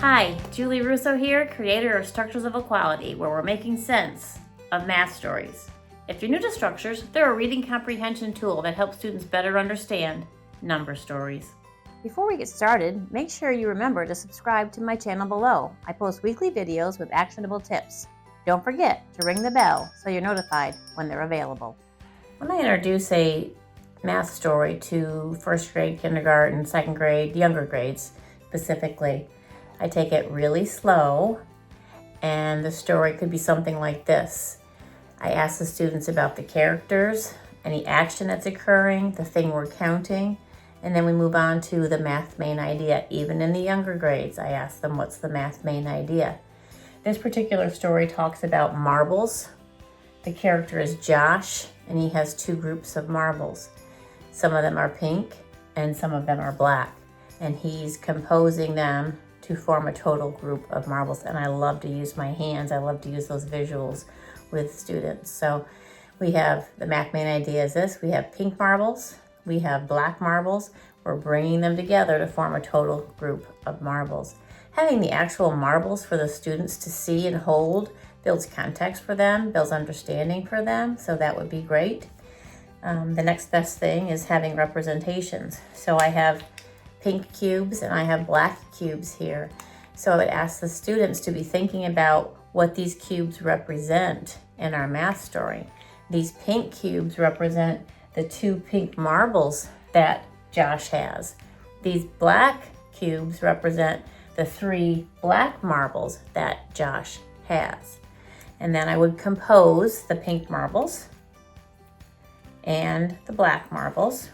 Hi, Julie Russo here, creator of Structures of Equality, where we're making sense of math stories. If you're new to structures, they're a reading comprehension tool that helps students better understand number stories. Before we get started, make sure you remember to subscribe to my channel below. I post weekly videos with actionable tips. Don't forget to ring the bell so you're notified when they're available. When I introduce a math story to first grade, kindergarten, second grade, younger grades specifically, I take it really slow, and the story could be something like this. I ask the students about the characters, any action that's occurring, the thing we're counting, and then we move on to the math main idea. Even in the younger grades, I ask them, what's the math main idea? This particular story talks about marbles. The character is Josh, and he has two groups of marbles. Some of them are pink, and some of them are black, and he's composing them to form a total group of marbles. And I love to use my hands. I love to use those visuals with students. So we have the math main idea is this. We have pink marbles. We have black marbles. We're bringing them together to form a total group of marbles. Having the actual marbles for the students to see and hold builds context for them, builds understanding for them. So that would be great. The next best thing is having representations. So I have pink cubes and I have black cubes here. So I would ask the students to be thinking about what these cubes represent in our math story. These pink cubes represent the two pink marbles that Josh has. These black cubes represent the three black marbles that Josh has. And then I would compose the pink marbles and the black marbles.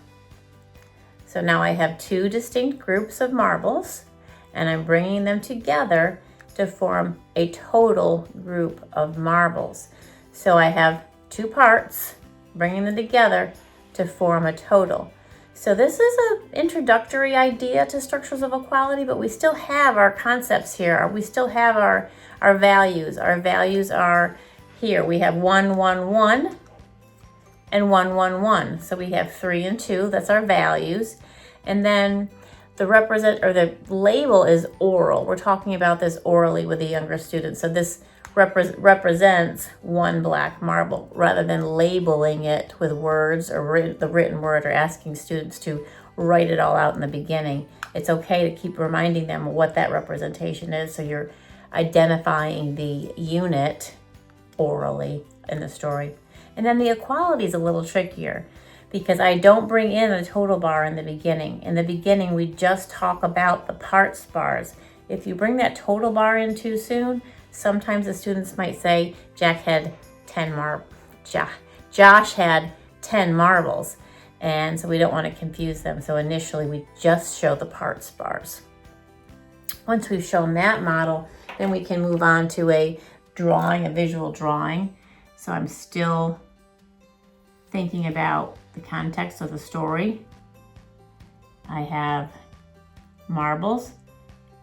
So now I have two distinct groups of marbles, and I'm bringing them together to form a total group of marbles. So I have two parts, bringing them together to form a total. So this is an introductory idea to Structures of Equality, but we still have our concepts here. We still have our values. Our values are here. We have 1, 1, 1. And 1, 1, 1. So we have 3 and 2, that's our values. And then the label is oral. We're talking about this orally with the younger students. So this represents one black marble rather than labeling it with words or the written word or asking students to write it all out in the beginning. It's okay to keep reminding them what that representation is, so you're identifying the unit orally in the story. And then the equality is a little trickier because I don't bring in a total bar in the beginning. In the beginning, we just talk about the parts bars. If you bring that total bar in too soon, sometimes the students might say, Josh had 10 marbles. And so we don't want to confuse them. So initially, we just show the parts bars. Once we've shown that model, then we can move on to a drawing, a visual drawing. So I'm still thinking about the context of the story. I have marbles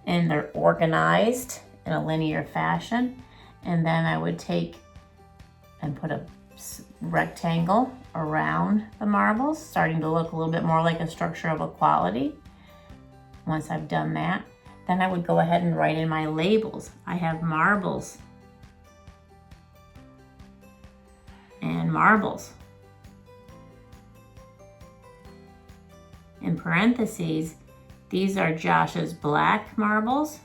and they're organized in a linear fashion. And then I would take and put a rectangle around the marbles, starting to look a little bit more like a Structure of Equality. Once I've done that, then I would go ahead and write in my labels. I have marbles and marbles. In parentheses, these are Josh's black marbles,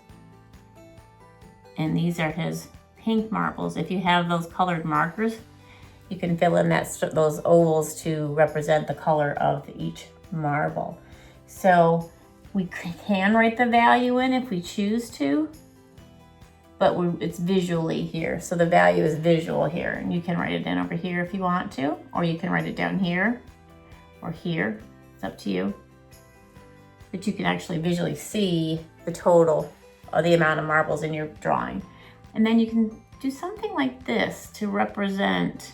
and these are his pink marbles. If you have those colored markers, you can fill in those ovals to represent the color of each marble. So we can write the value in if we choose to, but it's visually here. So the value is visual here, and you can write it in over here if you want to, or you can write it down here or here. It's up to you. But you can actually visually see the total or the amount of marbles in your drawing. And then you can do something like this to represent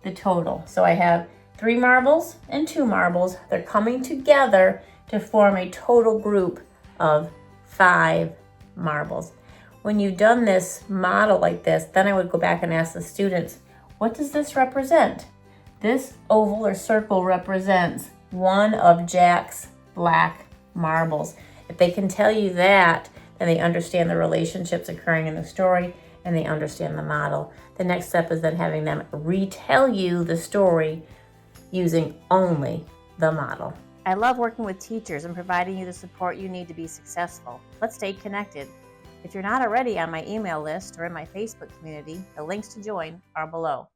the total. So I have 3 marbles and 2 marbles. They're coming together to form a total group of 5 marbles. When you've done this model like this, then I would go back and ask the students, what does this represent? This oval or circle represents one of Jack's black marbles. If they can tell you that, and they understand the relationships occurring in the story, and they understand the model. The next step is then having them retell you the story using only the model. I love working with teachers and providing you the support you need to be successful. Let's stay connected. If you're not already on my email list or in my Facebook community, the links to join are below.